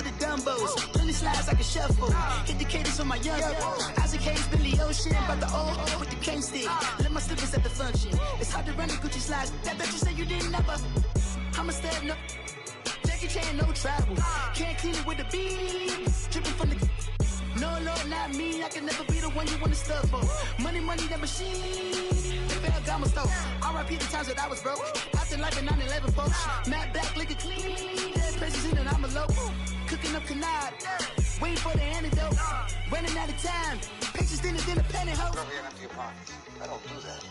for the dumbos. Plenty slides like a shuffle. Hit the cadence on my young. Isaac Hayes, Billy Ocean, but the old with the cane stick. Let my slippers at the function. It's hard to run the Gucci slides. That bet you say you didn't never. I'm a step no. Jackie Chan, no travel. Can't clean it with the beat. Dripping from the. No, Lord, not me. I can never be the one you want to stuff for. Money, that machine. The fair gamma store. R.I.P. the times that I was broke. After life in 9/11, folks. Matte black, liquor clean. Dead president and I'm a local. Cooking up canard. Waiting for the antidote. Running out of time. Pictures thinner than a pantyhose. I don't do that.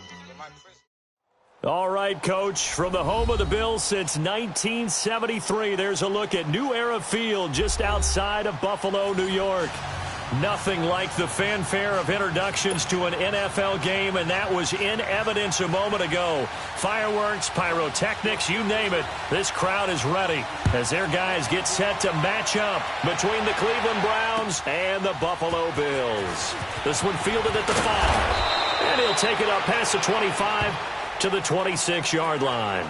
All right, Coach, from the home of the Bills since 1973, there's a look at New Era Field just outside of Buffalo, New York. Nothing like the fanfare of introductions to an NFL game, and that was in evidence a moment ago. Fireworks, pyrotechnics, you name it. This crowd is ready as their guys get set to match up between the Cleveland Browns and the Buffalo Bills. This one fielded at the 5, and he'll take it up past the 25 to the 26-yard line.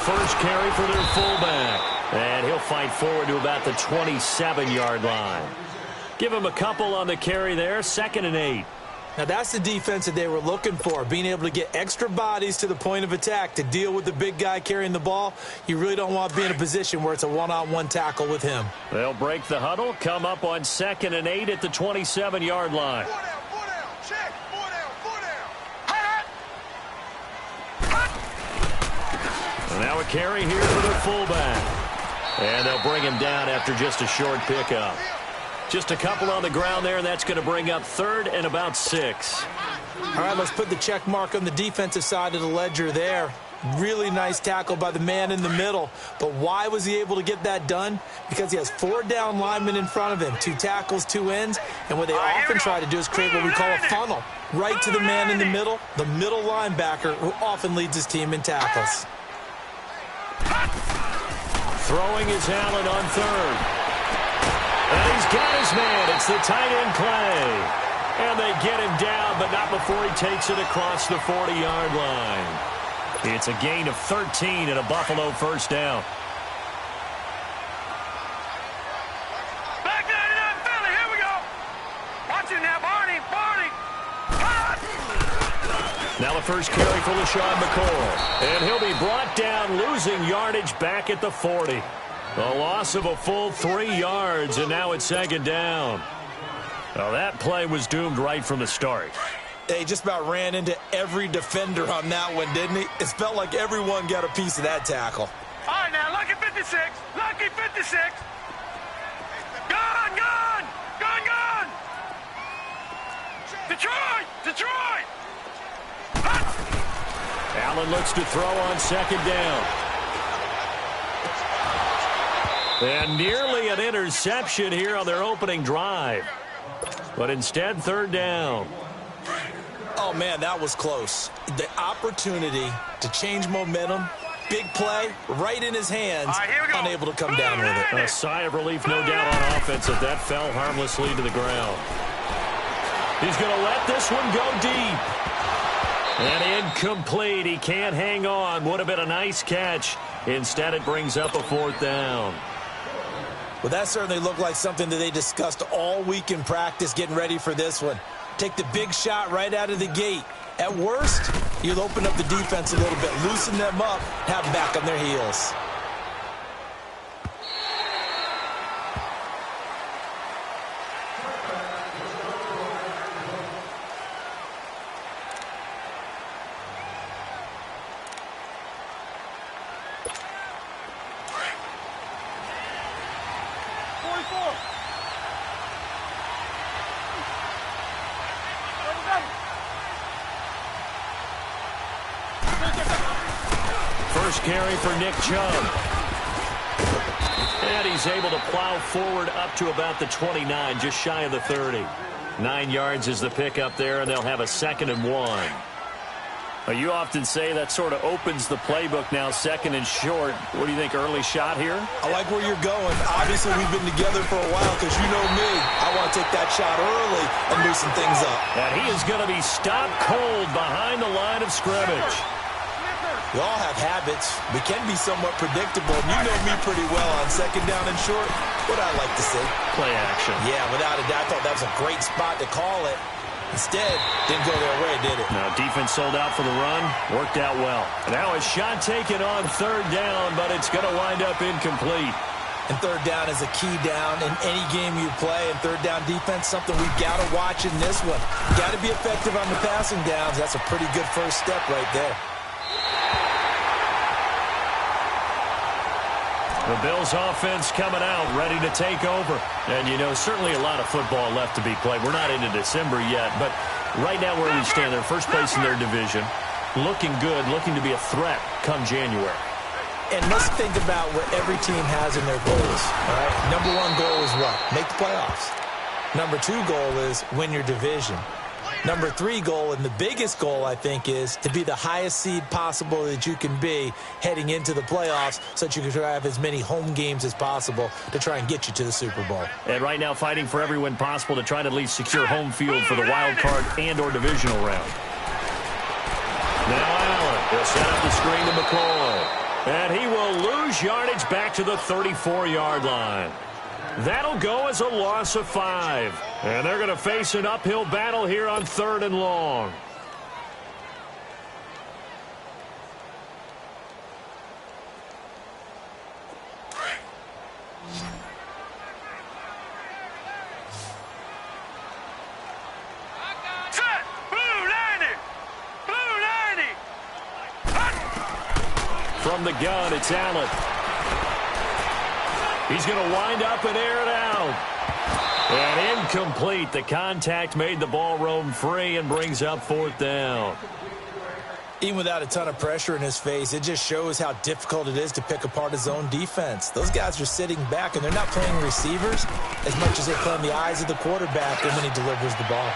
First carry for their fullback. And he'll fight forward to about the 27-yard line. Give him a couple on the carry there. 2nd and 8. Now that's the defense that they were looking for, being able to get extra bodies to the point of attack to deal with the big guy carrying the ball. You really don't want to be in a position where it's a one-on-one tackle with him. They'll break the huddle, come up on 2nd and 8 at the 27-yard line. Now a carry here for the fullback. And they'll bring him down after just a short pickup. Just a couple on the ground there, and that's going to bring up 3rd and about 6. All right, let's put the check mark on the defensive side of the ledger there. Really nice tackle by the man in the middle. But why was he able to get that done? Because he has 4 down linemen in front of him, 2 tackles, 2 ends. And what they often try to do is create what we call a funnel. Right to the man in the middle linebacker, who often leads his team in tackles. Throwing is Allen on 3rd. And he's got his man. It's the tight end Clay. And they get him down, but not before he takes it across the 40-yard line. It's a gain of 13 and a Buffalo first down. Back 99 Philly, here we go. Watch it now, Barney. Now the first carry for LaShawn McCoy. And he'll be brought down, losing yardage back at the 40. A loss of a full 3 yards, and now it's 2nd down. Well, that play was doomed right from the start. They just about ran into every defender on that one, didn't he? It felt like everyone got a piece of that tackle. All right, now, lucky 56. Lucky 56. Gone. Detroit. Allen looks to throw on 2nd down. And nearly an interception here on their opening drive. But instead, 3rd down. Oh, man, that was close. The opportunity to change momentum, big play, right in his hands, unable to come down with it. A sigh of relief, no doubt, on offense if that fell harmlessly to the ground. He's going to let this one go deep. And incomplete. He can't hang on. Would have been a nice catch. Instead, it brings up a 4th down. Well, that certainly looked like something that they discussed all week in practice getting ready for this one. Take the big shot right out of the gate. At worst, you'll open up the defense a little bit, loosen them up, have them back on their heels. First carry for Nick Chubb. And he's able to plow forward up to about the 29, just shy of the 30. 9 yards is the pickup there, and they'll have a 2nd and 1. You often say that sort of opens the playbook now, 2nd and short. What do you think, early shot here? I like where you're going. Obviously, we've been together for a while because you know me. I want to take that shot early and loosen things up. And he is going to be stopped cold behind the line of scrimmage. We all have habits. We can be somewhat predictable. And you know me pretty well on 2nd down and short. What I like to see. Play action. Yeah, without a doubt. I thought that was a great spot to call it. Instead, didn't go their way, did it? Now, defense sold out for the run. Worked out well. Now a shot taken on 3rd down, but it's going to wind up incomplete. And 3rd down is a key down in any game you play. And 3rd down defense, something we've got to watch in this one. Got to be effective on the passing downs. That's a pretty good first step right there. The Bills offense coming out, ready to take over. And, you know, certainly a lot of football left to be played. We're not into December yet, but right now where we stand, they're first place in their division. Looking good, looking to be a threat come January. And let's think about what every team has in their goals. All right? Number 1 goal is what? Make the playoffs. Number 2 goal is win your division. Number 3 goal, and the biggest goal, I think, is to be the highest seed possible that you can be heading into the playoffs so that you can try to have as many home games as possible to try and get you to the Super Bowl. And right now fighting for every win possible to try to at least secure home field for the wild card and or divisional round. Now Allen will set up the screen to McCoy. And he will lose yardage back to the 34-yard line. That'll go as a loss of 5. And they're going to face an uphill battle here on 3rd and long. Set! Blue 90! Blue 90! From the gun, it's Allen. He's going to wind up and air it out. And incomplete. The contact made the ball roam free and brings up 4th down. Even without a ton of pressure in his face, it just shows how difficult it is to pick apart his own defense. Those guys are sitting back, and they're not playing receivers as much as they're playing the eyes of the quarterback and when he delivers the ball.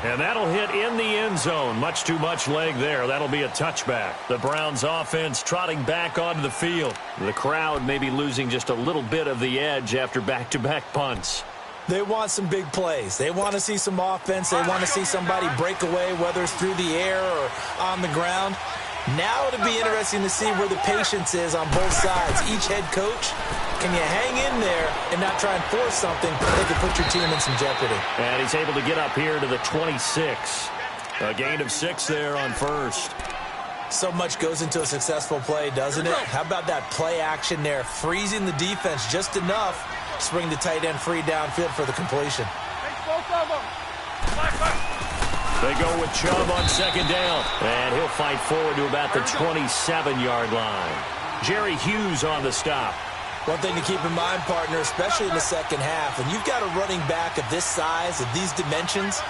And that'll hit in the end zone. Much too much leg there. That'll be a touchback. The Browns offense trotting back onto the field. The crowd may be losing just a little bit of the edge after back-to-back punts. They want some big plays. They want to see some offense. They want to see somebody break away, whether it's through the air or on the ground. Now it'll be interesting to see where the patience is on both sides. Each head coach, can you hang in there and not try and force something that could put your team in some jeopardy? And he's able to get up here to the 26. A gain of 6 there on 1st. So much goes into a successful play, doesn't it? How about that play action there, freezing the defense just enough to bring the tight end free downfield for the completion. They go with Chubb on 2nd down. And he'll fight forward to about the 27-yard line. Jerry Hughes on the stop. One thing to keep in mind, partner, especially in the second half, when you've got a running back of this size, of these dimensions,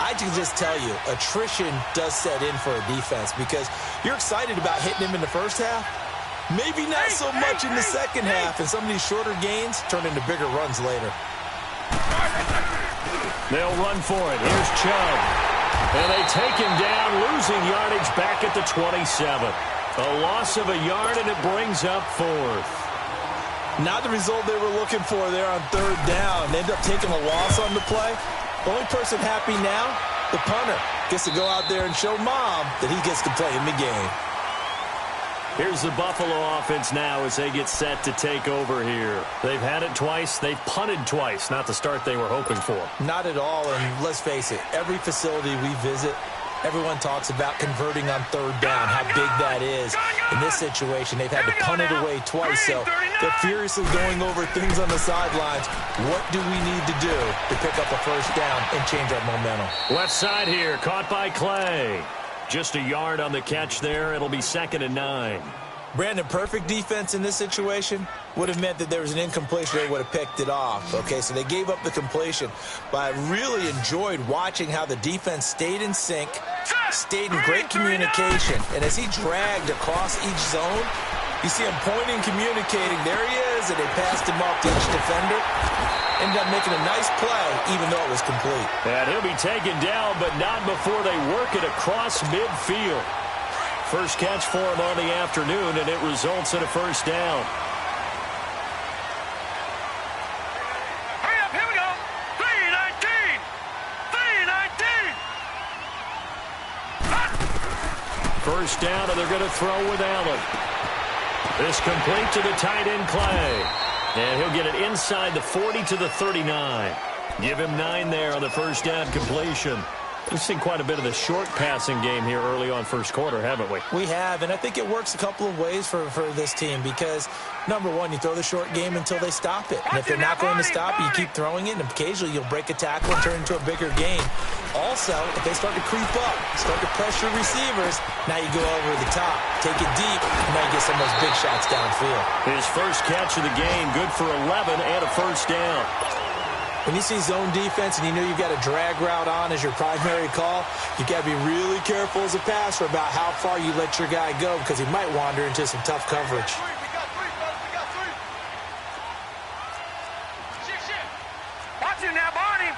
I can just tell you, attrition does set in for a defense because you're excited about hitting him in the first half. Maybe not so much in the second half, and some of these shorter gains turn into bigger runs later. They'll run for it. Here's Chubb. And they take him down, losing yardage back at the 27. A loss of a yard, and it brings up 4th. Not the result they were looking for there on 3rd down. They end up taking a loss on the play. The only person happy now, the punter, gets to go out there and show Mom that he gets to play in the game. Here's the Buffalo offense now as they get set to take over here. They've had it twice. They've punted twice. Not the start they were hoping for. Not at all, and let's face it, every facility we visit, everyone talks about converting on 3rd down, how big that is. In this situation, they've had to punt it away twice, so they're furiously going over things on the sidelines. What do we need to do to pick up a 1st down and change our momentum? Left side here, caught by Clay. Just a yard on the catch there. It'll be 2nd and 9. Brandon, perfect defense in this situation would have meant that there was an incompletion. They would have picked it off. Okay, so they gave up the completion. But I really enjoyed watching how the defense stayed in sync, stayed in great communication. And as he dragged across each zone, you see him pointing, communicating. There he is. was it? They passed him off to each defender. Ended up making a nice play, even though it was complete. And he'll be taken down, but not before they work it across midfield. First catch for him on the afternoon, and it results in a first down. Hurry up, here we go. 319. 319. First down, and they're going to throw with Allen. This complete to the tight end, Clay. And he'll get it inside the 40 to the 39. Give him 9 there on the first down completion. We've seen quite a bit of the short passing game here early on first quarter, haven't we? We have, and I think it works a couple of ways for this team because, number one, you throw the short game until they stop it. And if they're not going to stop it, you keep throwing it, and occasionally you'll break a tackle and turn it into a bigger game. Also, if they start to creep up, start to pressure receivers, now you go over the top, take it deep, and now you get some of those big shots downfield. His first catch of the game, good for 11 and a first down. When you see zone defense and you know you've got a drag route on as your primary call, you've got to be really careful as a passer about how far you let your guy go because he might wander into some tough coverage. Watch it now, Barney.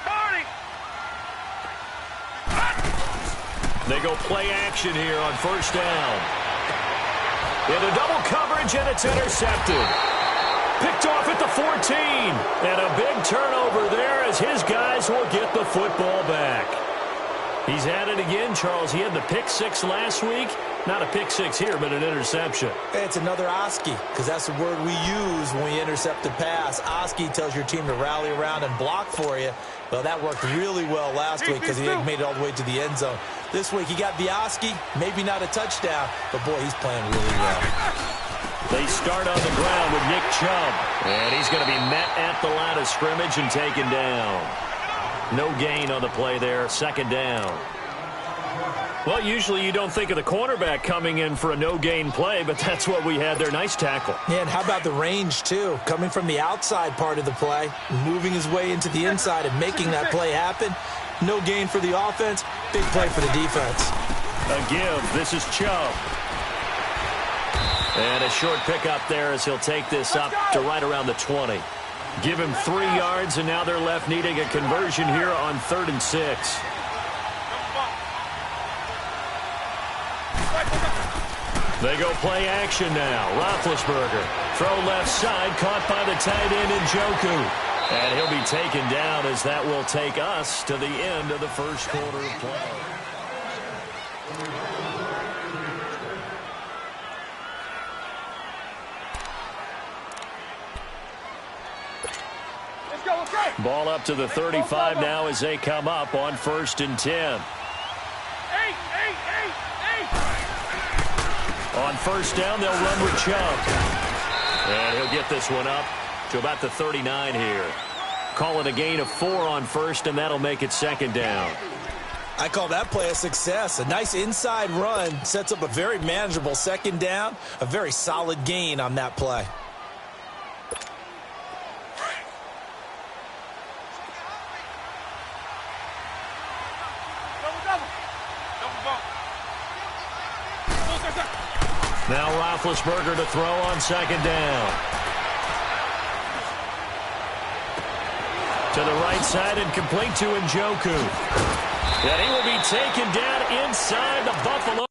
They go play action here on first down. Into double coverage, and it's intercepted. Picked off at the 14. And a big turnover there as his guys will get the football back. He's at it again, Charles. He had the pick 6 last week. Not a pick 6 here, but an interception. It's another Oski, because that's the word we use when we intercept a pass. Oski tells your team to rally around and block for you. Well, that worked really well last week because he made it all the way to the end zone. This week he got the Oski, maybe not a touchdown, but boy, he's playing really well. They start on the ground with Nick Chubb. And he's going to be met at the line of scrimmage and taken down. No gain on the play there. Second down. Well, usually you don't think of the cornerback coming in for a no-gain play, but that's what we had there. Nice tackle. Yeah, and how about the range, too? Coming from the outside part of the play, moving his way into the inside and making that play happen. No gain for the offense. Big play for the defense. A give. This is Chubb. And a short pickup there as he'll take this up to right around the 20. Give him 3 yards, and now they're left needing a conversion here on 3rd and 6. They go play action now. Roethlisberger. Throw left side, caught by the tight end Njoku. And he'll be taken down as that will take us to the end of the first quarter of play. Ball up to the 35 now as they come up on 1st and 10. On first down, they'll run with Chubb. And he'll get this one up to about the 39 here. Call it a gain of 4 on first, and that'll make it 2nd down. I call that play a success. A nice inside run sets up a very manageable 2nd down. A very solid gain on that play. Now Roethlisberger to throw on 2nd down. To the right side and complete to Njoku. And he will be taken down inside the Buffalo.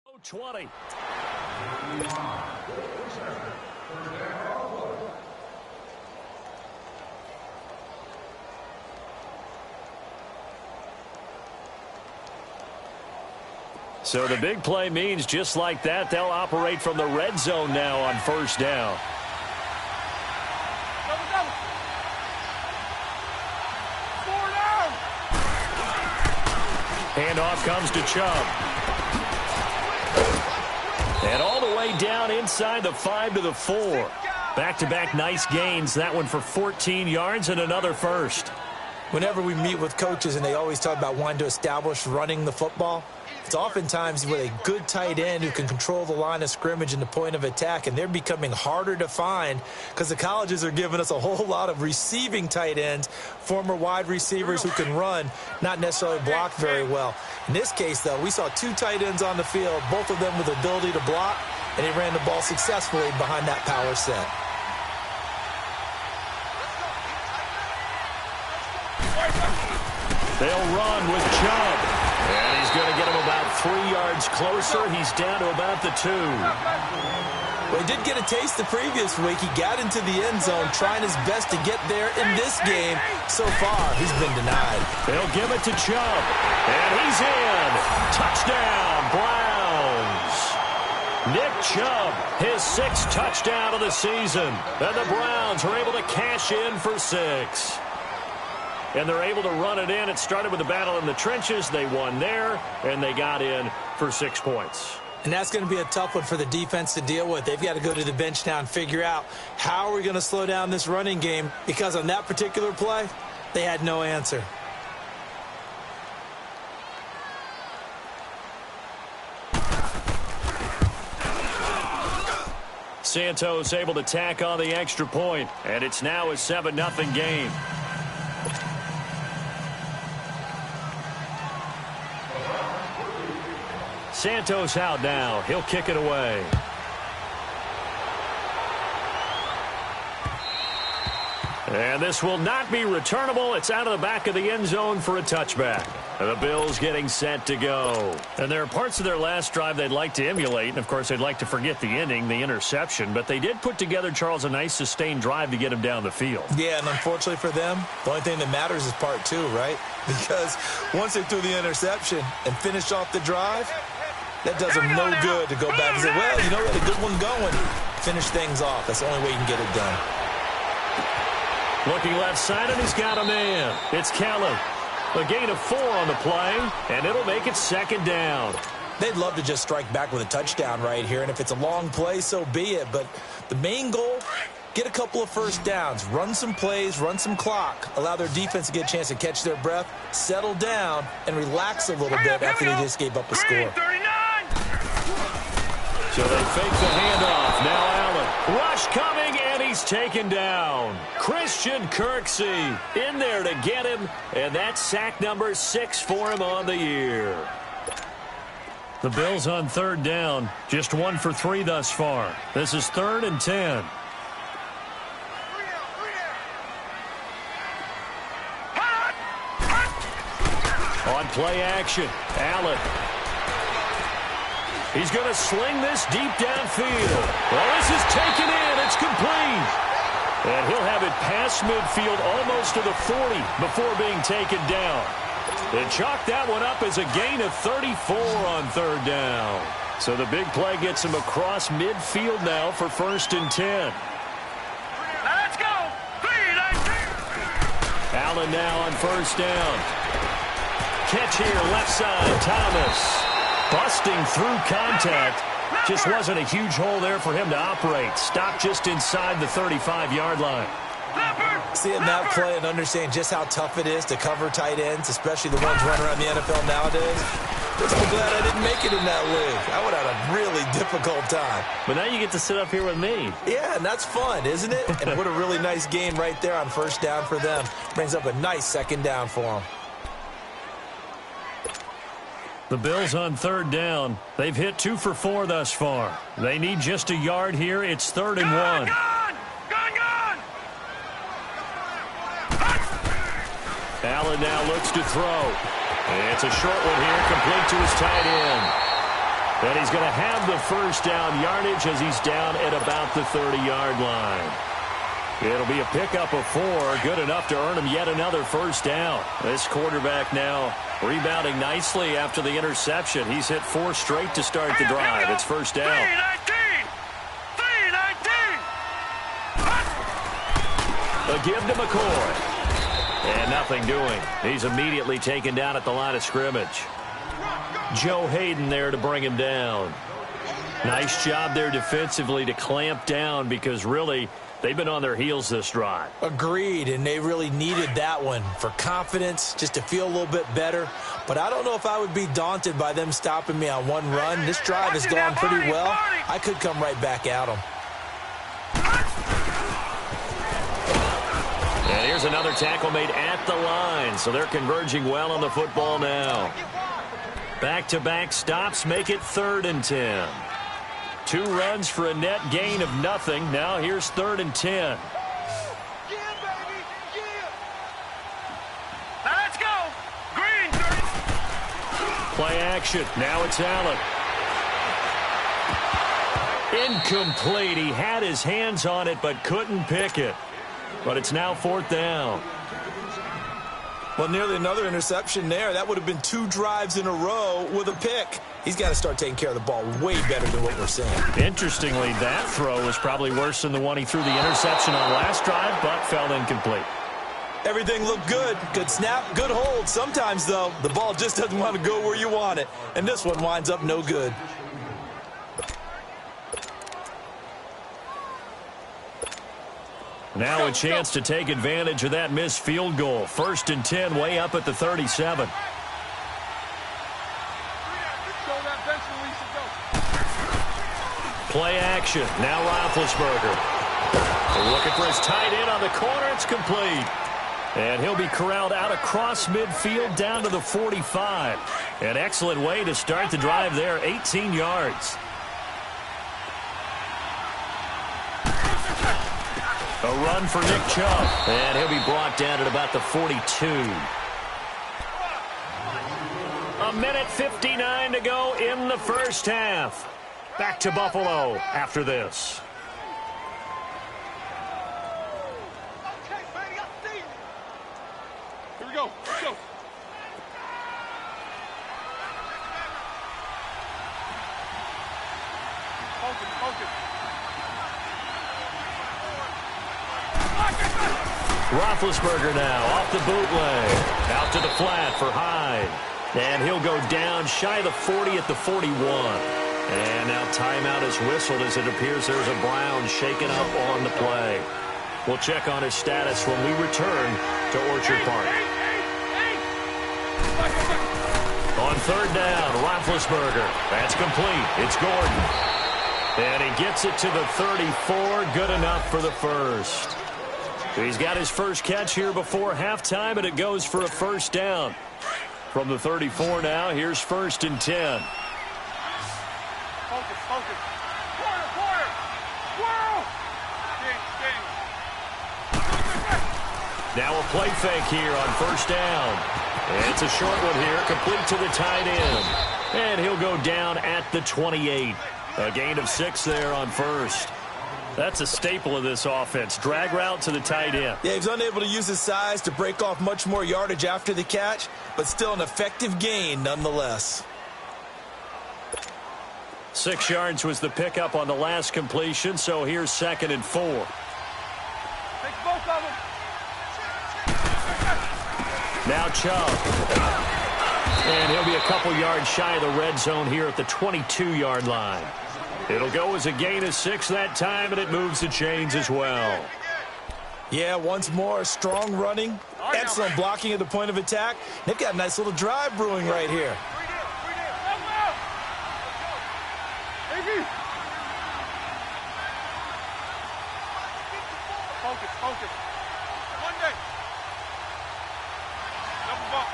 Oh, 20. So the big play means just like that, they'll operate from the red zone now on first down. Handoff comes to Chubb. And all the way down inside the 5 to the 4. Back-to-back nice gains. That one for 14 yards and another first. Whenever we meet with coaches and they always talk about wanting to establish running the football, it's oftentimes with a good tight end who can control the line of scrimmage and the point of attack, and they're becoming harder to find because the colleges are giving us a whole lot of receiving tight ends, former wide receivers who can run, not necessarily block very well. In this case, though, we saw two tight ends on the field, both of them with the ability to block, and he ran the ball successfully behind that power set. They'll run with Chubb. And he's going to get him about 3 yards closer. He's down to about the 2. Well, he did get a taste the previous week. He got into the end zone trying his best to get there in this game. So far, he's been denied. They'll give it to Chubb. And he's in. Touchdown, Browns. Nick Chubb, his 6th touchdown of the season. And the Browns are able to cash in for 6. And they're able to run it in. It started with a battle in the trenches. They won there, and they got in for 6 points. And that's going to be a tough one for the defense to deal with. They've got to go to the bench now and figure out how are we going to slow down this running game, because on that particular play, they had no answer. Santos able to tack on the extra point, and it's now a 7-0 game. Santos out now. He'll kick it away. And this will not be returnable. It's out of the back of the end zone for a touchback. And the Bills getting set to go. And there are parts of their last drive they'd like to emulate. And, of course, they'd like to forget the ending, the interception. But they did put together, Charles, a nice sustained drive to get him down the field. Yeah, and unfortunately for them, the only thing that matters is part 2, right? Because once they threw the interception and finished off the drive, that does them no good to go back and say, well, you know, we had a good one going. Finish things off. That's the only way you can get it done. Looking left side, and he's got a man. It's Kelly. A gain of 4 on the play, and it'll make it 2nd down. They'd love to just strike back with a touchdown right here, and if it's a long play, so be it. But the main goal, get a couple of first downs, run some plays, run some clock, allow their defense to get a chance to catch their breath, settle down, and relax a little bit after they just gave up a score. So they fake the handoff. Now Allen. Rush coming, and he's taken down. Christian Kirksey in there to get him, and that's sack number 6 for him on the year. The Bills on 3rd down. Just 1 for 3 thus far. This is 3rd and 10. On play action, Allen. He's going to sling this deep downfield. Well, this is taken in. It's complete. And he'll have it past midfield almost to the 40 before being taken down. They chalk that one up as a gain of 34 on 3rd down. So the big play gets him across midfield now for 1st and 10. Let's go. 3-19. Allen now on 1st down. Catch here, left side, Thomas. Busting through contact. Just wasn't a huge hole there for him to operate. Stopped just inside the 35-yard line. Seeing that play and understanding just how tough it is to cover tight ends, especially the ones running around the NFL nowadays, I'm so glad I didn't make it in that league. I would have had a really difficult time. But now you get to sit up here with me. Yeah, and that's fun, isn't it? And what a really nice game right there on 1st down for them. Brings up a nice 2nd down for them. The Bills on 3rd down. They've hit 2 for 4 thus far. They need just a yard here. It's 3rd and 1. Allen now looks to throw. It's a short one here, complete to his tight end. And he's going to have the 1st down yardage as he's down at about the 30-yard line. It'll be a pickup of 4, good enough to earn him yet another 1st down. This quarterback now rebounding nicely after the interception. He's hit 4 straight to start the drive. It's 1st down. 3-19. A give to McCoy. And nothing doing. He's immediately taken down at the line of scrimmage. Joe Hayden there to bring him down. Nice job there defensively to clamp down, because really They've been on their heels this drive. Agreed, and they really needed that one for confidence, just to feel a little bit better. But I don't know if I would be daunted by them stopping me on one run. This drive has gone pretty well. I could come right back at them. And here's another tackle made at the line, so they're converging well on the football now. Back-to-back stops make it 3rd and 10. 2 runs for a net gain of nothing. Now here's 3rd and 10. Yeah, baby. Yeah. Now let's go. Green. Play action. Now it's Allen. Incomplete. He had his hands on it but couldn't pick it. But it's now 4th down. Well, nearly another interception there. That would have been 2 drives in a row with a pick. He's got to start taking care of the ball way better than what we're seeing. Interestingly, that throw was probably worse than the one he threw the interception on last drive, but fell incomplete. Everything looked good. Good snap, good hold. Sometimes, though, the ball just doesn't want to go where you want it. And this one winds up no good. Now a chance to take advantage of that missed field goal. 1st and 10, way up at the 37. Play action. Now Roethlisberger. They're looking for his tight end on the corner. It's complete. And he'll be corralled out across midfield down to the 45. An excellent way to start the drive there. 18 yards. A run for Nick Chubb. And he'll be brought down at about the 42. A minute 59 to go in the first half. Back to Buffalo after this. Okay, baby, I see you. Here we go. Let's go. Focus, focus. Roethlisberger now off the bootleg. Out to the flat for Hyde. And he'll go down shy of the 40 at the 41. And now timeout is whistled as it appears there's a Brown shaken up on the play. We'll check on his status when we return to Orchard Park. On 3rd down, Roethlisberger. That's complete. It's Gordon. And he gets it to the 34. Good enough for the first. He's got his first catch here before halftime, and it goes for a 1st down. From the 34 now, here's 1st and 10. Focus, focus. Quarter. Whirl. Now a play fake here on 1st down. And it's a short one here, complete to the tight end. And he'll go down at the 28. A gain of 6 there on 1st. That's a staple of this offense. Drag route to the tight end. Yeah, he's unable to use his size to break off much more yardage after the catch, but still an effective gain nonetheless. 6 yards was the pickup on the last completion, so here's 2nd and 4. Take both of them. Now Chubb. And he'll be a couple yards shy of the red zone here at the 22-yard line. It'll go as a gain of 6 that time, and it moves the chains as well. Yeah, once more, strong running, excellent blocking at the point of attack. They've got a nice little drive brewing right here. Focus, focus. One day. Double bump.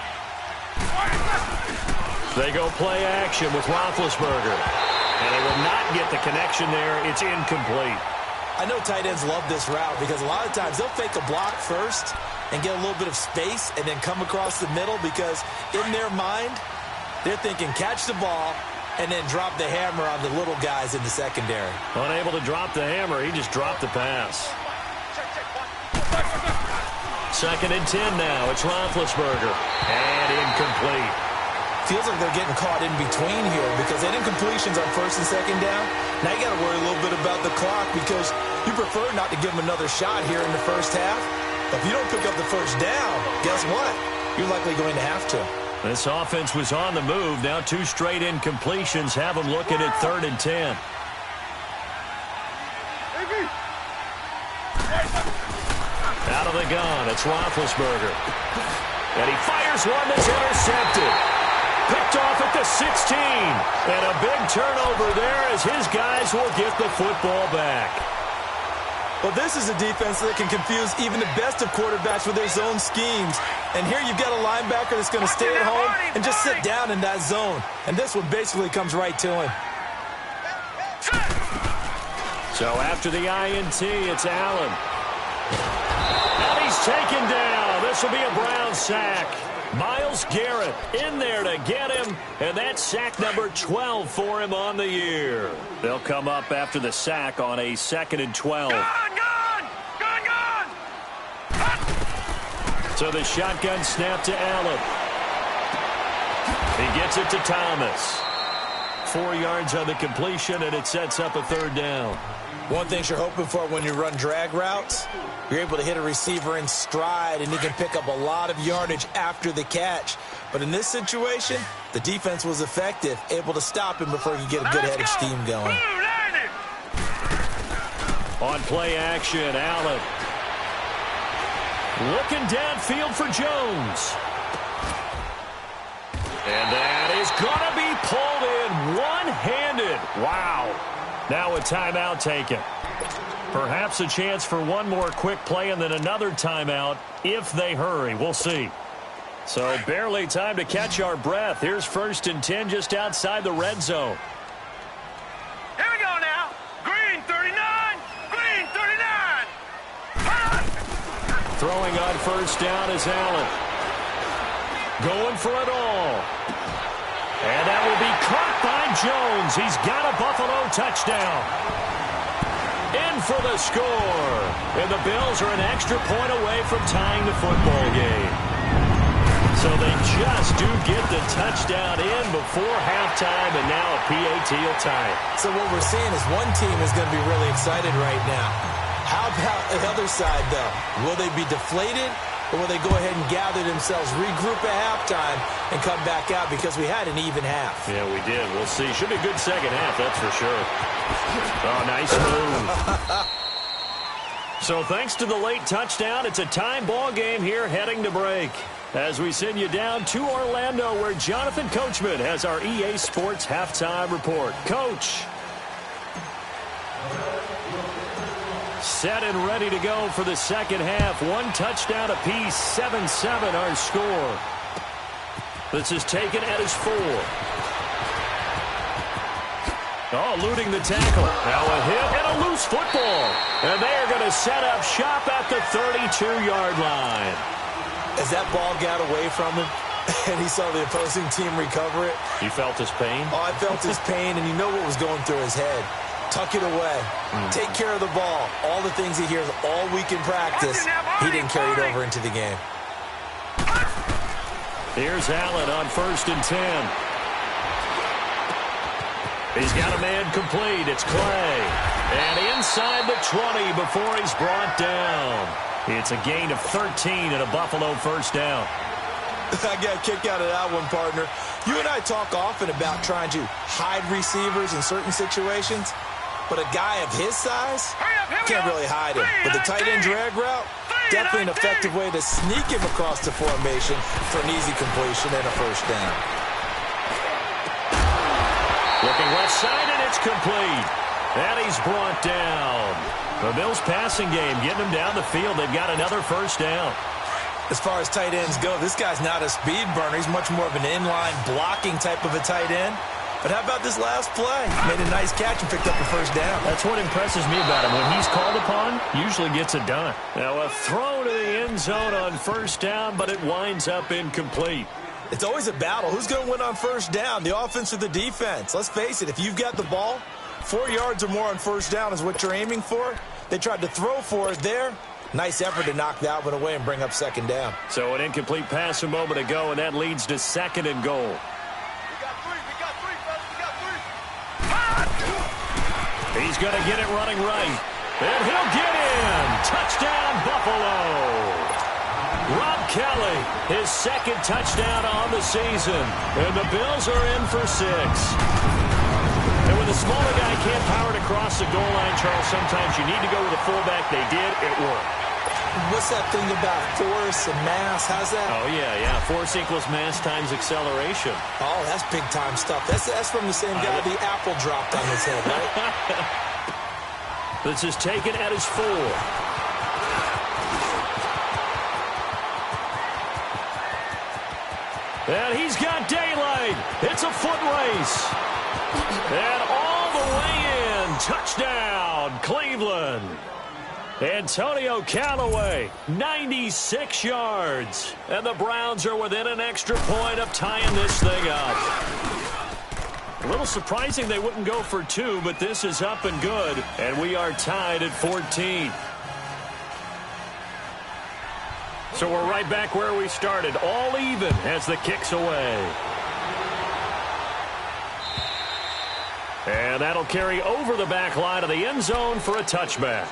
They go play action with Roethlisberger. And they will not get the connection there. It's incomplete. I know tight ends love this route because a lot of times they'll fake a block first and get a little bit of space and then come across the middle because in their mind, they're thinking catch the ball and then drop the hammer on the little guys in the secondary. Unable to drop the hammer, he just dropped the pass. 2nd and 10 now. It's Roethlisberger. And incomplete. Feels like they're getting caught in between here because they had incompletions on 1st and 2nd down. Now you got to worry a little bit about the clock because you prefer not to give them another shot here in the first half. But if you don't pick up the 1st down, guess what? You're likely going to have to. This offense was on the move. Now 2 straight incompletions have them looking at 3rd and 10. gun. It's Roethlisberger. And he fires one that's intercepted. Picked off at the 16. And a big turnover there as his guys will get the football back. Well, this is a defense that can confuse even the best of quarterbacks with their zone schemes. And here you've got a linebacker that's going to stay at home and just sit down in that zone. And this one basically comes right to him. So after the INT, it's Allen. And he's taken down. This will be a Brown sack. Myles Garrett in there to get him, and that's sack number 12 for him on the year. They'll come up after the sack on a 2nd and 12. Gone! So the shotgun snap to Allen. He gets it to Thomas. 4 yards on the completion, and it sets up a 3rd down. One thing you're hoping for when you run drag routes, you're able to hit a receiver in stride, and he can pick up a lot of yardage after the catch. But in this situation, the defense was effective, able to stop him before he could get a good head of steam going. On play action, Allen. Looking downfield for Jones. And that is going to be pulled in one-handed. Wow. Now a timeout taken. Perhaps a chance for one more quick play and then another timeout if they hurry. We'll see. So barely time to catch our breath. Here's 1st and 10 just outside the red zone. Here we go now. Green 39. Green 39. Throwing on 1st down is Allen. Going for it all. And that will be caught by Jones. He's got a Buffalo touchdown. In for the score. And the Bills are an extra point away from tying the football game. So they just do get the touchdown in before halftime, and now a PAT will tie it. So what we're seeing is one team is going to be really excited right now. How about the other side, though? Will they be deflated? Or will they go ahead and gather themselves, regroup at halftime, and come back out because we had an even half? Yeah, we did. We'll see. Should be a good second half, that's for sure. Oh, nice move. So thanks to the late touchdown, it's a time ball game here heading to break. As we send you down to Orlando, where Jonathan Coachman has our EA Sports halftime report. Coach. Set and ready to go for the second half. 1 touchdown apiece, 7-7 our score. This is taken at his 4. Oh, eluding the tackle. Now a hit and a loose football. And they are going to set up shop at the 32-yard line. As that ball got away from him and he saw the opposing team recover it. You felt his pain? Oh, I felt his pain, and you know what was going through his head. Tuck it away. Take care of the ball. All the things he hears all week in practice, he didn't carry it over into the game. Here's Allen on 1st and 10. He's got a man complete. It's Clay. And inside the 20 before he's brought down. It's a gain of 13 and a Buffalo 1st down. I got a kick out of that one, partner. You and I talk often about trying to hide receivers in certain situations. But a guy of his size can't really hide him. But the tight end drag route, definitely an effective way to sneak him across the formation for an easy completion and a 1st down. Looking left side, and it's complete. And he's brought down. The Bills passing game, getting him down the field. They've got another 1st down. As far as tight ends go, this guy's not a speed burner. He's much more of an inline blocking type of a tight end. But how about this last play? Made a nice catch and picked up a 1st down. That's what impresses me about him. When he's called upon, usually gets it done. Now a throw to the end zone on 1st down, but it winds up incomplete. It's always a battle. Who's going to win on 1st down, the offense or the defense? Let's face it, if you've got the ball, 4 yards or more on 1st down is what you're aiming for. They tried to throw for it there. Nice effort to knock that one away and bring up 2nd down. So an incomplete pass a moment ago, and that leads to 2nd and goal. He's going to get it running right. And he'll get in. Touchdown, Buffalo. Rob Kelly, his 2nd touchdown on the season. And the Bills are in for 6. And when the smaller guy can't power it across the goal line, Charles, sometimes you need to go with a fullback. They did. It worked. What's that thing about force and mass? How's that? Oh, yeah. Force equals mass times acceleration. Oh, that's big-time stuff. That's from the same guy the apple dropped on his head, right? This is taken at his 4. And he's got daylight. It's a foot race. And all the way in. Touchdown, Cleveland. Antonio Callaway, 96 yards. And the Browns are within an extra point of tying this thing up. A little surprising they wouldn't go for 2, but this is up and good. And we are tied at 14. So we're right back where we started, all even as the kick's away. And that'll carry over the back line of the end zone for a touchback.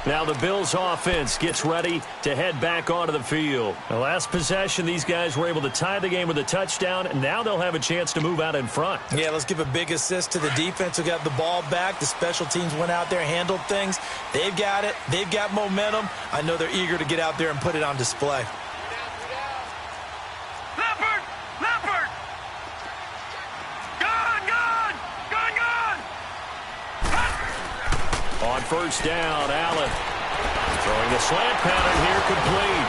Now the Bills offense gets ready to head back onto the field. The last possession, these guys were able to tie the game with a touchdown, and now they'll have a chance to move out in front. Yeah, let's give a big assist to the defense who got the ball back. The special teams went out there, handled things. They've got it. They've got momentum. I know they're eager to get out there and put it on display. Leopard! Leopard! Gone! On first down, Allen throwing the slant pattern here, complete.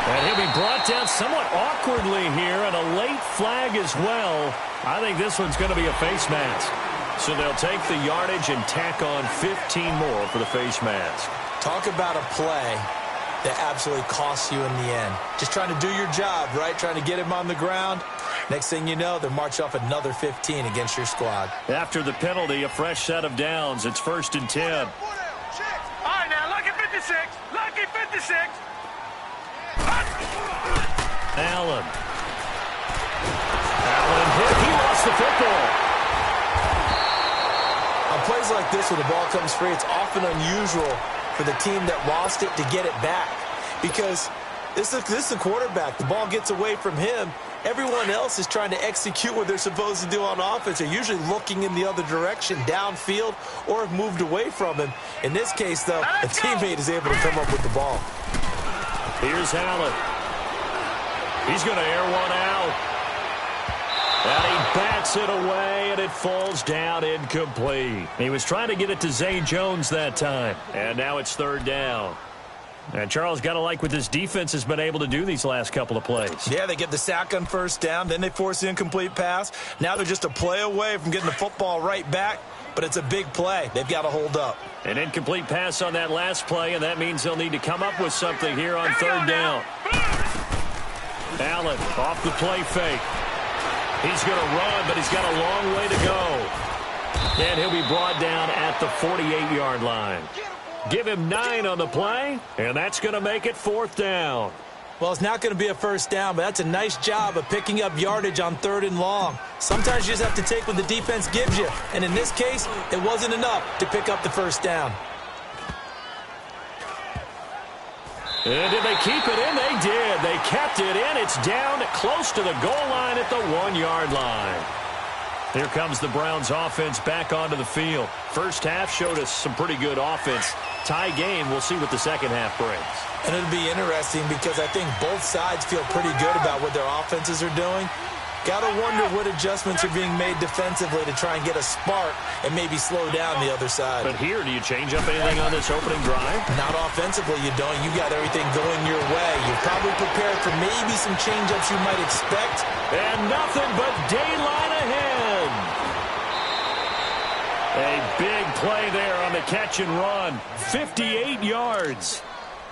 And he'll be brought down somewhat awkwardly here, and a late flag as well. I think this one's going to be a face mask. So they'll take the yardage and tack on 15 more for the face mask. Talk about a play that absolutely costs you in the end. Just trying to do your job, right? Trying to get him on the ground. Next thing you know, they'll march off another 15 against your squad. After the penalty, a fresh set of downs. It's 1st and 10. All right, now, lucky 56. Lucky 56. Allen hit. He lost the football. On plays like this, when the ball comes free, it's often unusual for the team that lost it to get it back. Because this is the quarterback. The ball gets away from him. Everyone else is trying to execute what they're supposed to do on offense. They're usually looking in the other direction, downfield, or have moved away from him. In this case, though, a teammate is able to come up with the ball. Here's Allen. He's going to air one out. And he bats it away, and it falls down incomplete. He was trying to get it to Zay Jones that time. And now it's 3rd down. And Charles, got to like what this defense has been able to do these last couple of plays. Yeah, they get the sack on first down, then they force the incomplete pass. Now they're just a play away from getting the football right back, but it's a big play. They've got to hold up. An incomplete pass on that last play, and that means they'll need to come up with something here on 3rd down. Allen off the play fake. He's going to run, but he's got a long way to go. And he'll be brought down at the 48-yard line. Give him 9 on the play, and that's going to make it 4th down. Well, it's not going to be a first down, but that's a nice job of picking up yardage on 3rd and long. Sometimes you just have to take what the defense gives you, and in this case, it wasn't enough to pick up the first down. And did they keep it in? They did. They kept it in. It's down close to the goal line at the 1-yard line. Here comes the Browns offense back onto the field. First half showed us some pretty good offense. Tie game, we'll see what the second half brings. And it'll be interesting because I think both sides feel pretty good about what their offenses are doing. Got to wonder what adjustments are being made defensively to try and get a spark and maybe slow down the other side. But here, do you change up anything on this opening drive? Not offensively, you don't. You got everything going your way. You're probably prepared for maybe some change-ups you might expect. And nothing but daylight ahead. A big play there on the catch and run. 58 yards.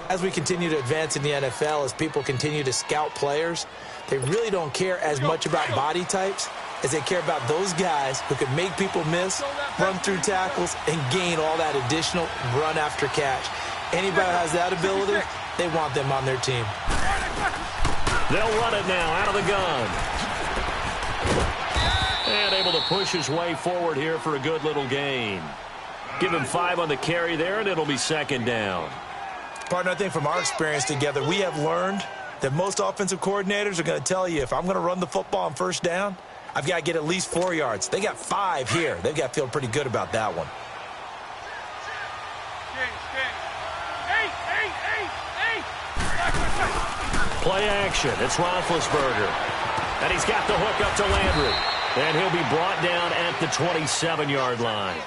As we continue to advance in the NFL, as people continue to scout players, they really don't care as much about body types as they care about those guys who can make people miss, run through tackles, and gain all that additional run after catch. Anybody who has that ability, they want them on their team. They'll run it now out of the gun. And able to push his way forward here for a good little gain. Give him 5 on the carry there, and it'll be 2nd down. Partner, I think from our experience together, we have learned that most offensive coordinators are going to tell you, if I'm going to run the football on first down, I've got to get at least 4 yards. They got 5 here. They've got to feel pretty good about that one. Play action. It's Roethlisberger. And he's got the hook up to Landry. And he'll be brought down at the 27-yard line.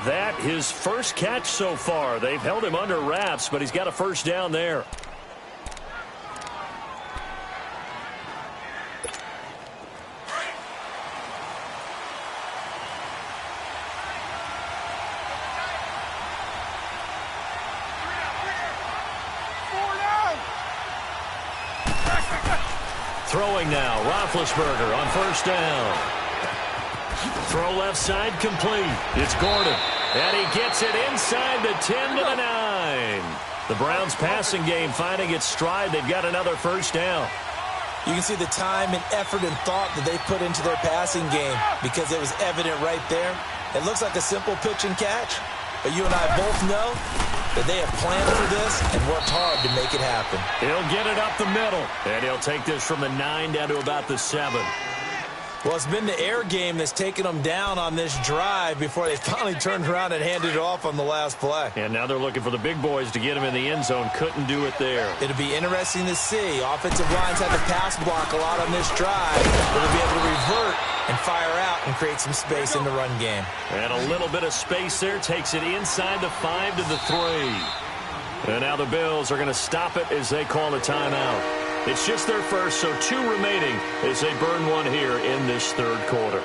That his first catch so far. They've held him under wraps, but he's got a first down there. Throwing now, Roethlisberger on first down. Throw left side complete. It's Gordon. And he gets it inside the 10 to the 9. The Browns passing game finding its stride. They've got another first down. You can see the time and effort and thought that they put into their passing game because it was evident right there. It looks like a simple pitch and catch, but you and I both know that they have planned for this and worked hard to make it happen. He'll get it up the middle, and he'll take this from the 9 down to about the 7. Well, it's been the air game that's taken them down on this drive before they finally turned around and handed it off on the last play. And now they're looking for the big boys to get him in the end zone. Couldn't do it there. It'll be interesting to see. Offensive lines had to pass block a lot on this drive. They'll be able to revert and fire out and create some space in the run game. And a little bit of space there takes it inside the 5 to the 3. And now the Bills are going to stop it as they call a timeout. It's just their first, so 2 remaining as they burn one here in this third quarter.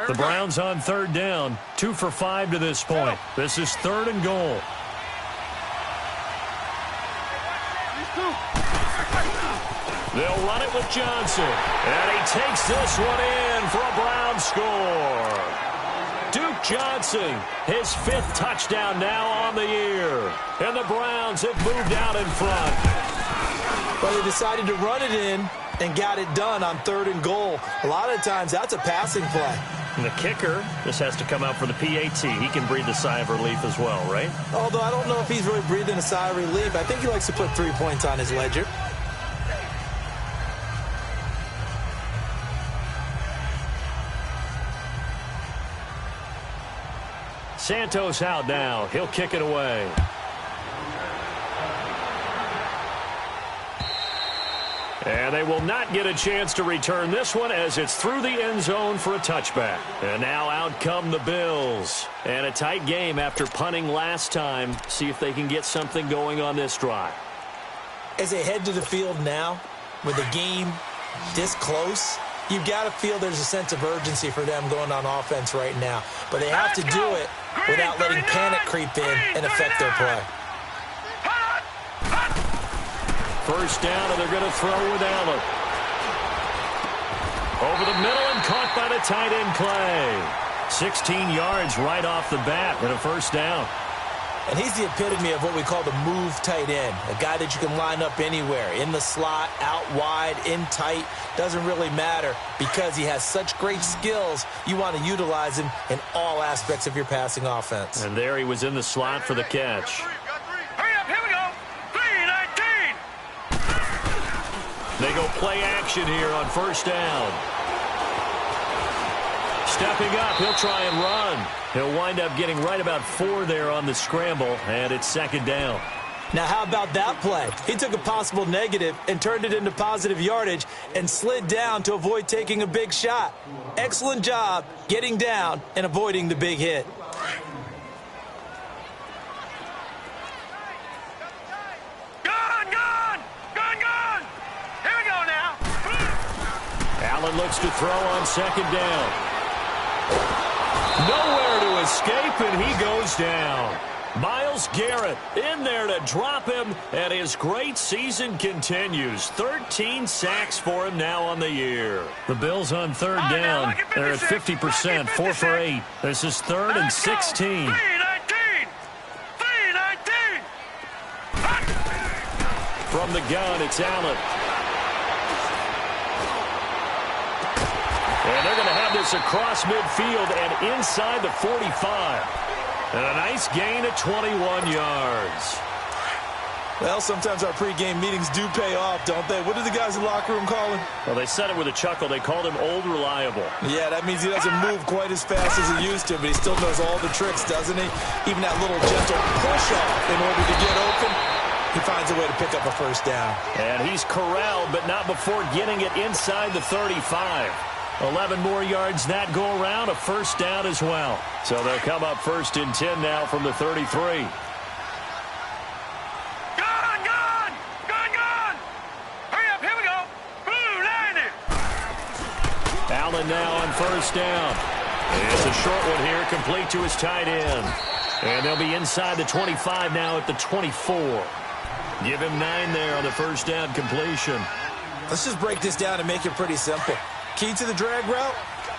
The Browns on third down, 2 for 5 to this point. This is 3rd and goal. They'll run it with Johnson. And he takes this one in for a Brown score. Duke Johnson, his 5th touchdown now on the year. And the Browns have moved out in front. Well, they decided to run it in and got it done on 3rd and goal. A lot of times, that's a passing play. And the kicker just has to come out for the PAT. He can breathe a sigh of relief as well, right? Although I don't know if he's really breathing a sigh of relief. I think he likes to put 3 points on his ledger. Santos out now. He'll kick it away. And they will not get a chance to return this one as it's through the end zone for a touchback. And now out come the Bills. And a tight game after punting last time. See if they can get something going on this drive. As they head to the field now, with the game this close, you've got to feel there's a sense of urgency for them going on offense right now. But they have to do it without letting panic creep in and affect their play. First down, and they're going to throw with Allen. Over the middle and caught by the tight end Clay. 16 yards right off the bat and a first down. And he's the epitome of what we call the move tight end, a guy that you can line up anywhere, in the slot, out wide, in tight, doesn't really matter because he has such great skills. You want to utilize him in all aspects of your passing offense. And there he was in the slot for the catch. Hurry up, here we go. 3-19. They go play action here on first down. Stepping up, he'll try and run. He'll wind up getting right about 4 there on the scramble, and it's 2nd down. Now, how about that play? He took a possible negative and turned it into positive yardage and slid down to avoid taking a big shot. Excellent job getting down and avoiding the big hit. Gone! Here we go now. Allen looks to throw on 2nd down. Nowhere to escape, and he goes down. Myles Garrett in there to drop him, and his great season continues. 13 sacks for him now on the year. The Bills on 3rd down. They're at 50%, 4 for 8. This is 3rd and 16. 3-19. From the gun, it's Allen. And they're going to have this across midfield and inside the 45. And a nice gain of 21 yards. Well, sometimes our pregame meetings do pay off, don't they? What do the guys in the locker room call him? Well, they said it with a chuckle. They called him Old Reliable. Yeah, that means he doesn't move quite as fast as he used to, but he still knows all the tricks, doesn't he? Even that little gentle push-off in order to get open, he finds a way to pick up a first down. And he's corralled, but not before getting it inside the 35. 11 more yards that go around, a first down as well. So they'll come up 1st and 10 now from the 33. Allen now on first down. It's a short one here, complete to his tight end. And they'll be inside the 25 now at the 24. Give him 9 there on the first down completion. Let's just break this down and make it pretty simple. Key to the drag route,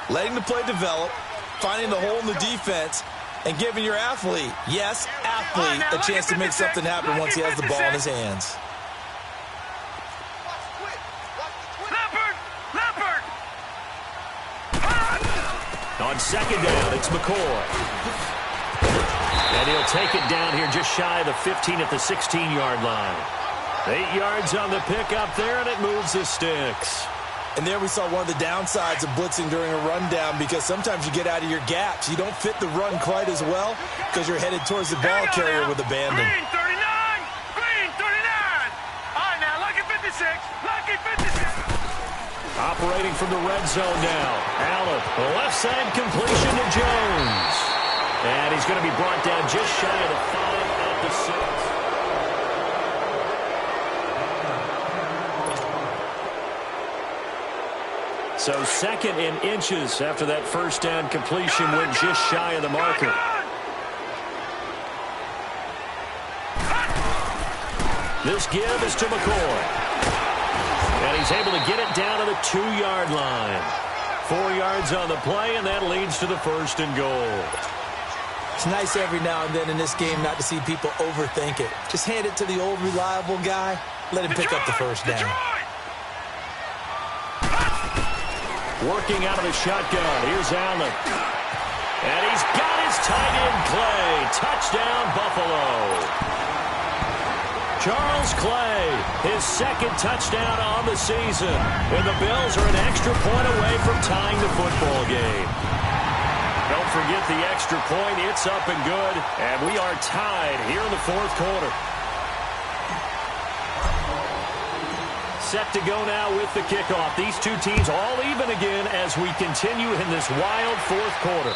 letting the play develop, finding the hole in the defense, and giving your athlete, yes, athlete, a chance to make something happen once he has the ball in his hands. On second down, it's McCoy. And he'll take it down here just shy of the 15 at the 16-yard line. 8 yards on the pickup there, and it moves the sticks. And there we saw one of the downsides of blitzing during a rundown, because sometimes you get out of your gaps. You don't fit the run quite as well because you're headed towards the ball carrier with abandon. Green 39! Green 39! All right, now, lucky 56! Lucky 56! Operating from the red zone now. Allen, left side completion to Jones. And he's going to be brought down just shy of the 5 at the 6. So 2nd and inches after that first down completion went just shy of the marker. This give is to McCoy. And he's able to get it down to the 2-yard line. 4 yards on the play, and that leads to the 1st and goal. It's nice every now and then in this game not to see people overthink it. Just hand it to the old reliable guy. Let him pick up the first down. Working out of the shotgun. Here's Allen. And he's got his tight end Clay. Touchdown, Buffalo. Charles Clay, his 2nd touchdown on the season. And the Bills are an extra point away from tying the football game. Don't forget the extra point. It's up and good. And we are tied here in the 4th quarter. Set to go now with the kickoff. These two teams all even again as we continue in this wild 4th quarter.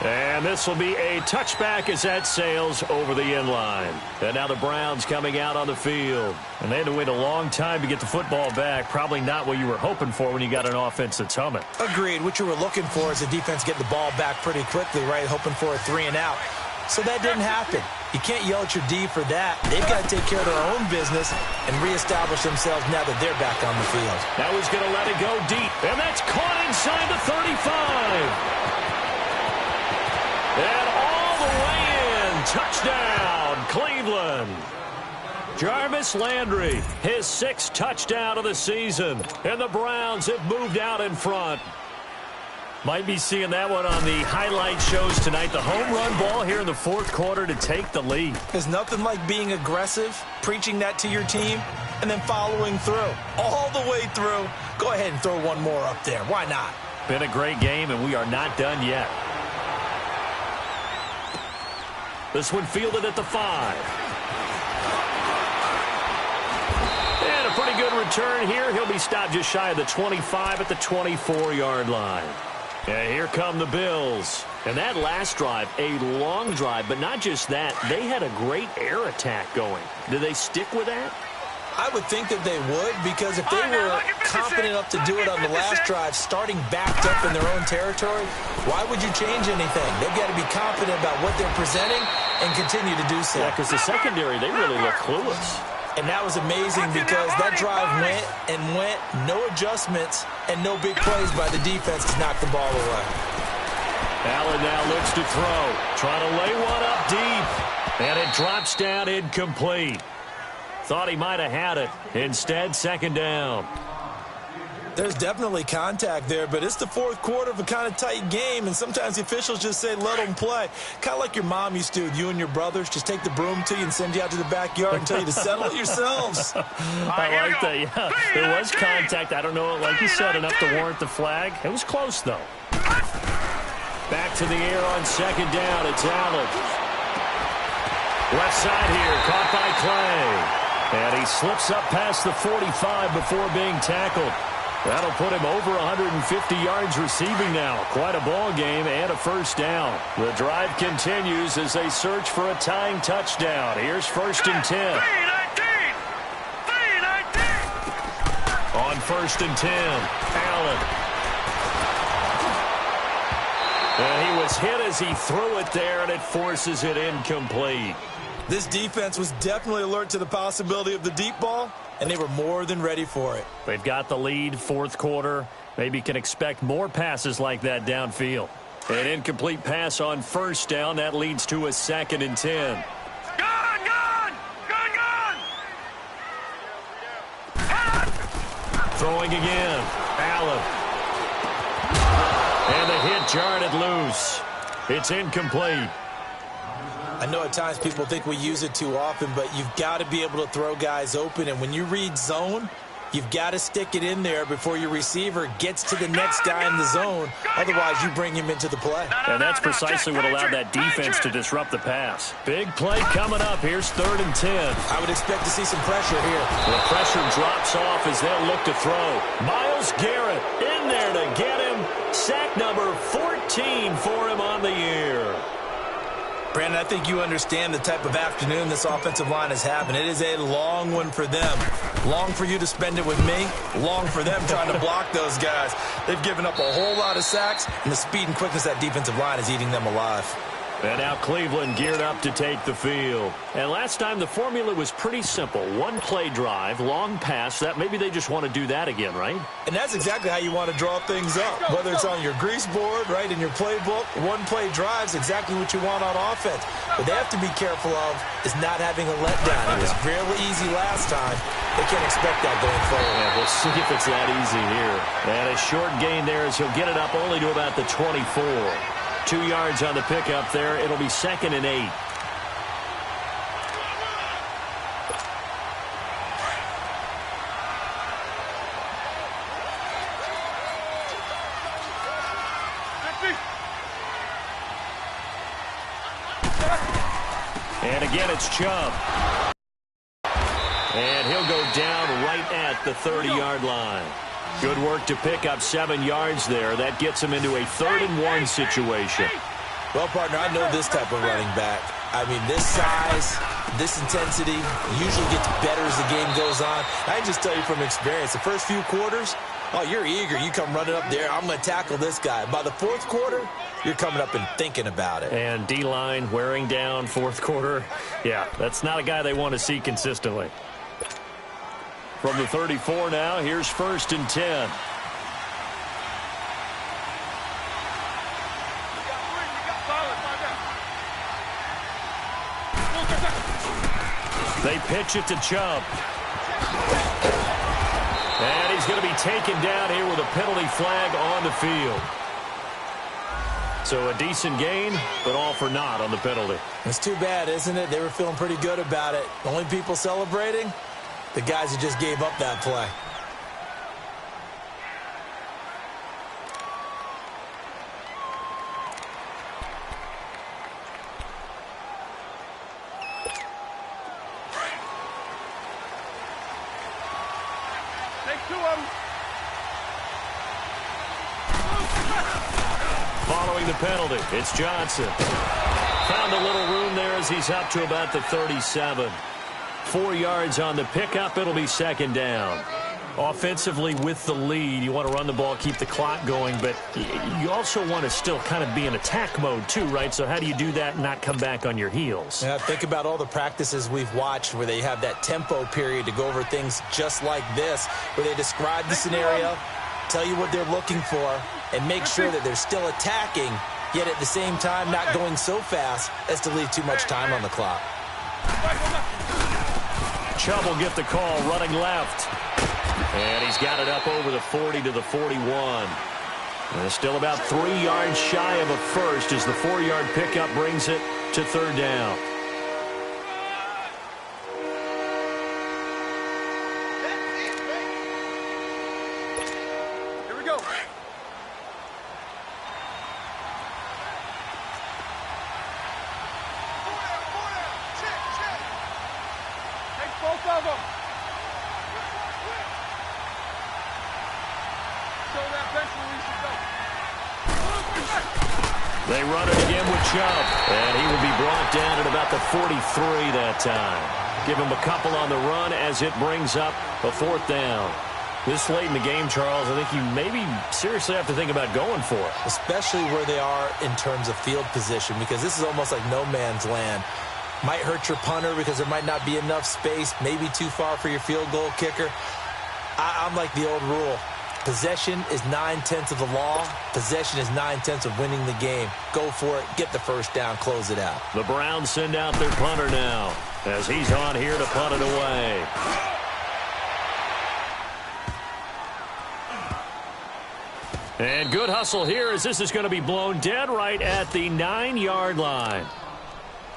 And this will be a touchback as that sails over the end line. And now the Browns coming out on the field. And they had to wait a long time to get the football back. Probably not what you were hoping for when you got an offense that's humming. Agreed. What you were looking for is the defense getting the ball back pretty quickly, right? Hoping for a 3 and out. So that didn't happen. You can't yell at your D for that. They've got to take care of their own business and reestablish themselves now that they're back on the field. Now he's going to let it go deep. And that's caught inside the 35. And all the way in. Touchdown, Cleveland. Jarvis Landry, his 6th touchdown of the season. And the Browns have moved out in front. Might be seeing that one on the highlight shows tonight. The home run ball here in the 4th quarter to take the lead. There's nothing like being aggressive, preaching that to your team, and then following through. All the way through. Go ahead and throw one more up there. Why not? Been a great game, and we are not done yet. This one fielded at the 5. And a pretty good return here. He'll be stopped just shy of the 25 at the 24-yard line. And here come the Bills. And that last drive, a long drive, but not just that. They had a great air attack going. Do they stick with that? I would think that they would, because if they were confident enough to do it on the last drive, starting backed up in their own territory, why would you change anything? They've got to be confident about what they're presenting and continue to do so. Yeah, because the secondary, they really look clueless. And that was amazing because that drive went and went, no adjustments, and no big plays by the defense to knock the ball away. Allen now looks to throw, trying to lay one up deep, and it drops down incomplete. Thought he might have had it. Instead, 2nd down. There's definitely contact there, but it's the fourth quarter of a kind of tight game, and sometimes the officials just say, let them play. Kind of like your mom used to with you and your brothers. Just take the broom to you and send you out to the backyard and tell you to settle it yourselves. I like that, yeah. There was contact. I don't know, like you said, enough to warrant the flag. It was close, though. Back to the air on second down. It's Allen. Left side here, caught by Clay. And he slips up past the 45 before being tackled. That'll put him over 150 yards receiving now. Quite a ball game and a first down. The drive continues as they search for a tying touchdown. Here's 1st and 10. On 1st and 10, Allen. And he was hit as he threw it there, and it forces it incomplete. This defense was definitely alert to the possibility of the deep ball, and they were more than ready for it. They've got the lead, fourth quarter. Maybe can expect more passes like that downfield. An incomplete pass on first down. That leads to a 2nd and 10. Throwing again. Allen. And the hit jarred it loose. It's incomplete. I know at times people think we use it too often, but you've got to be able to throw guys open. And when you read zone, you've got to stick it in there before your receiver gets to the next guy in the zone. Otherwise, you bring him into the play. And that's precisely what allowed that defense to disrupt the pass. Big play coming up. Here's 3rd and 10. I would expect to see some pressure here. The pressure drops off as they'll look to throw. Myles Garrett in there to get him. Sack number 14 for him on the year. Brandon, I think you understand the type of afternoon this offensive line is having. It is a long one for them. Long for you to spend it with me. Long for them trying to block those guys. They've given up a whole lot of sacks, and the speed and quickness of that defensive line is eating them alive. And now Cleveland geared up to take the field. And last time the formula was pretty simple. One play drive, long pass. That maybe they just want to do that again, right? And that's exactly how you want to draw things up. Whether it's on your grease board, right, in your playbook, one play drive is exactly what you want on offense. What they have to be careful of is not having a letdown. It was fairly easy last time. They can't expect that going forward. Yeah, we'll see if it's that easy here. And a short gain there as he'll get it up only to about the 24. 2 yards on the pickup there. It'll be 2nd and 8. And again, it's Chubb. And he'll go down right at the 30-yard line. Good work to pick up 7 yards there. That gets him into a 3rd and 1 situation. Well, partner, I know this type of running back. I mean, this size, this intensity usually gets better as the game goes on. I can just tell you from experience, the first few quarters, oh, you're eager. You come running up there. I'm going to tackle this guy. By the fourth quarter, you're coming up and thinking about it. And D-line wearing down fourth quarter. Yeah, that's not a guy they want to see consistently. From the 34 now, here's 1st and 10. They pitch it to Chubb. And he's going to be taken down here with a penalty flag on the field. So a decent gain, but all for naught on the penalty. It's too bad, isn't it? They were feeling pretty good about it. The only people celebrating, the guys who just gave up that play. Take 2 of them. Following the penalty, it's Johnson. Found a little room there as he's up to about the 37. 4 yards on the pickup. It'll be 2nd down. Offensively with the lead, you want to run the ball, keep the clock going, but you also want to still kind of be in attack mode too, right? So how do you do that and not come back on your heels? Yeah, think about all the practices we've watched where they have that tempo period to go over things just like this, where they describe the scenario, tell you what they're looking for, and make sure that they're still attacking, yet at the same time not going so fast as to leave too much time on the clock. Chubb will get the call running left. And he's got it up over the 40 to the 41. And it's still about 3 yards shy of a first as the 4-yard pickup brings it to third down. Here we go. Check. Take both of them. Show that bench where we should go. They run it again with Chubb, and he will be brought down at about the 43 that time. Give him a couple on the run as it brings up a 4th down. This late in the game, Charles, I think you maybe seriously have to think about going for it. Especially where they are in terms of field position, because this is almost like no man's land. Might hurt your punter because there might not be enough space, maybe too far for your field goal kicker. I'm like the old rule. Possession is 9/10 of the law. Possession is 9/10 of winning the game. Go for it. Get the first down. Close it out. The Browns send out their punter now as he's on here to punt it away. And good hustle here as this is going to be blown dead right at the 9-yard line.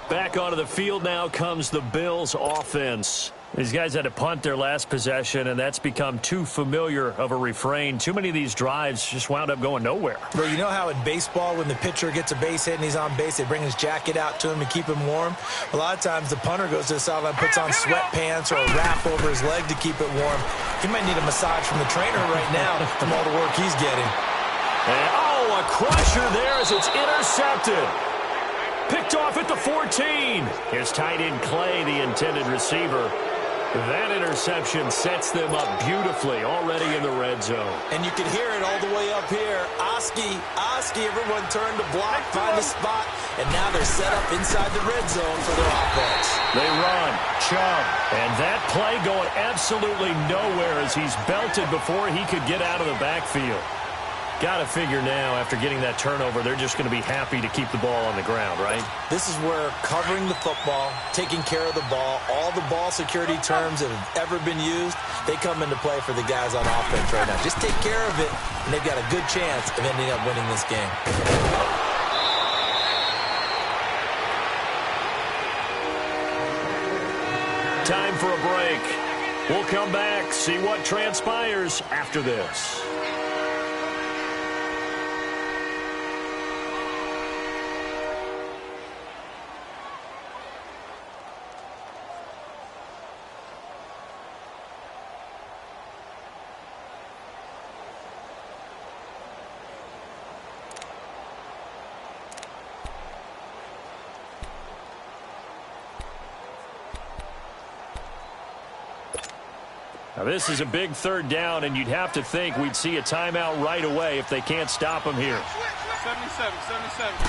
Back onto the field now comes the Bills offense. These guys had to punt their last possession, and that's become too familiar of a refrain. Too many of these drives just wound up going nowhere. But you know how in baseball, when the pitcher gets a base hit and he's on base, they bring his jacket out to him to keep him warm? A lot of times the punter goes to the sideline, puts on sweatpants or a wrap over his leg to keep it warm. He might need a massage from the trainer right now from all the work he's getting. And, oh, a crusher there as it's intercepted. Picked off at the 14. Here's tight end Clay, the intended receiver. That interception sets them up beautifully already in the red zone. And you can hear it all the way up here. Oski, everyone turned to block, find a spot, and now they're set up inside the red zone for their offense. They run, Chubb, and that play going absolutely nowhere as he's belted before he could get out of the backfield. Got to figure now, after getting that turnover, they're just going to be happy to keep the ball on the ground, right? This is where covering the football, taking care of the ball, all the ball security terms that have ever been used, they come into play for the guys on offense right now. Just take care of it, and they've got a good chance of ending up winning this game. Time for a break. We'll come back, see what transpires after this. Now this is a big 3rd down, and you'd have to think we'd see a timeout right away if they can't stop him here. 77.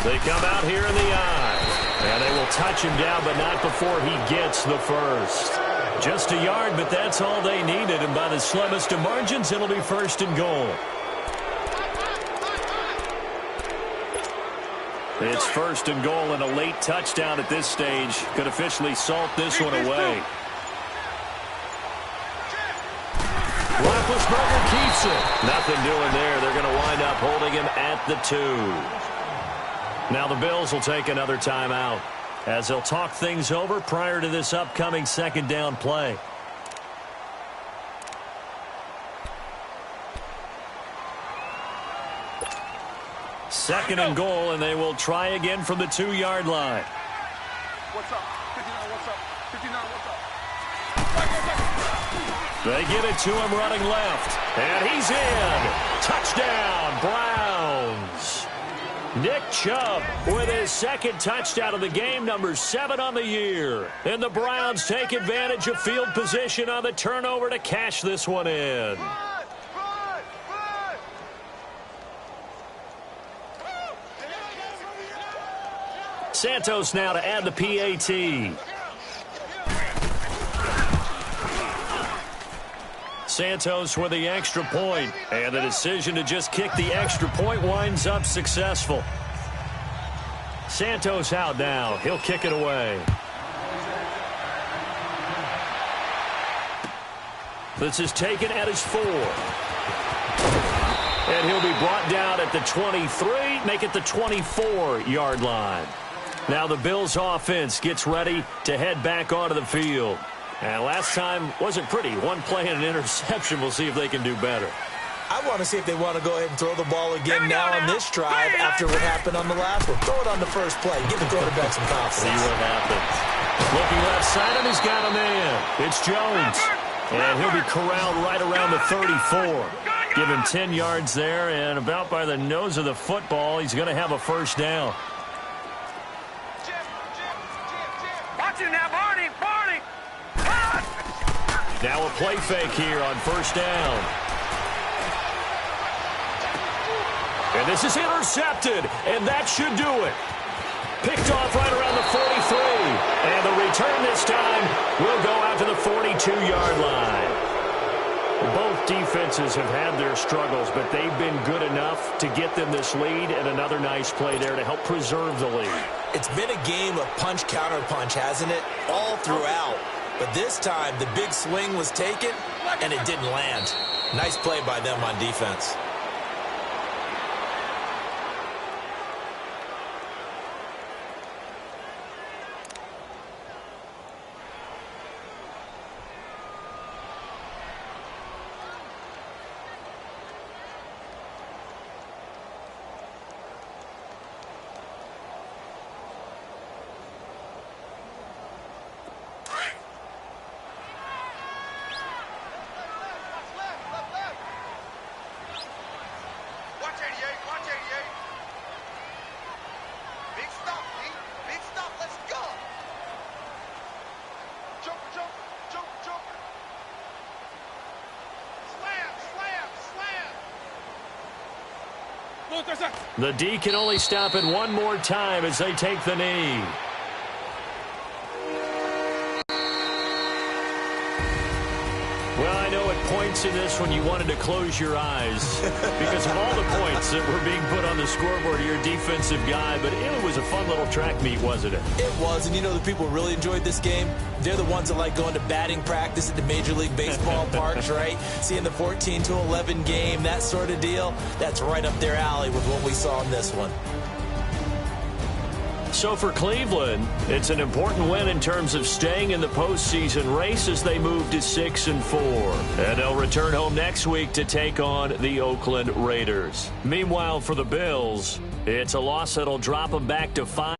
They come out here in the eye, and they will touch him down, but not before he gets the first. Just a yard, but that's all they needed, and by the slimmest of margins, it'll be 1st and goal. It's 1st and goal, and a late touchdown at this stage could officially salt this one away. Roethlisberger keeps it. Nothing doing there. They're going to wind up holding him at the 2. Now the Bills will take another timeout as they'll talk things over prior to this upcoming 2nd down play. Second and goal, and they will try again from the 2-yard line. What's up? 59, what's up? 59, what's up? They get it to him running left, and he's in. Touchdown, Browns. Nick Chubb with his 2nd touchdown of the game, number 7 on the year. And the Browns take advantage of field position on the turnover to cash this one in. Santos now to add the PAT. Santos with the extra point, and the decision to just kick the extra point winds up successful. Santos out now. He'll kick it away. This is taken at his 4. And he'll be brought down at the 23, make it the 24-yard line. Now the Bills offense gets ready to head back onto the field. And last time wasn't pretty. One play and an interception. We'll see if they can do better. I want to see if they want to go ahead and throw the ball again now on this drive after what happened on the last one. Throw it on the first play. Give the quarterback some confidence. See what happens. Looking left side, and he's got a man. It's Jones. And he'll be corralled right around the 34. Give him 10 yards there, and about by the nose of the football, he's going to have a first down. Watch it now, Barney. Now a play fake here on first down. And this is intercepted, and that should do it. Picked off right around the 43. And the return this time will go out to the 42-yard line. Both defenses have had their struggles, but they've been good enough to get them this lead, and another nice play there to help preserve the lead. It's been a game of punch-counter-punch, hasn't it? All throughout. But this time, the big swing was taken, and it didn't land. Nice play by them on defense. The D can only stop it one more time as they take the knee. Well, I know at points in this when you wanted to close your eyes because of all the points that were being put on the scoreboard of your defensive guy, but it was a fun little track meet, wasn't it? It was, and you know the people who really enjoyed this game? They're the ones that like going to batting practice at the Major League Baseball parks, right? Seeing the 14-11 game, that sort of deal, that's right up their alley with what we saw in this one. So for Cleveland, it's an important win in terms of staying in the postseason race as they move to 6-4. And they'll return home next week to take on the Oakland Raiders. Meanwhile, for the Bills, it's a loss that'll drop them back to 5.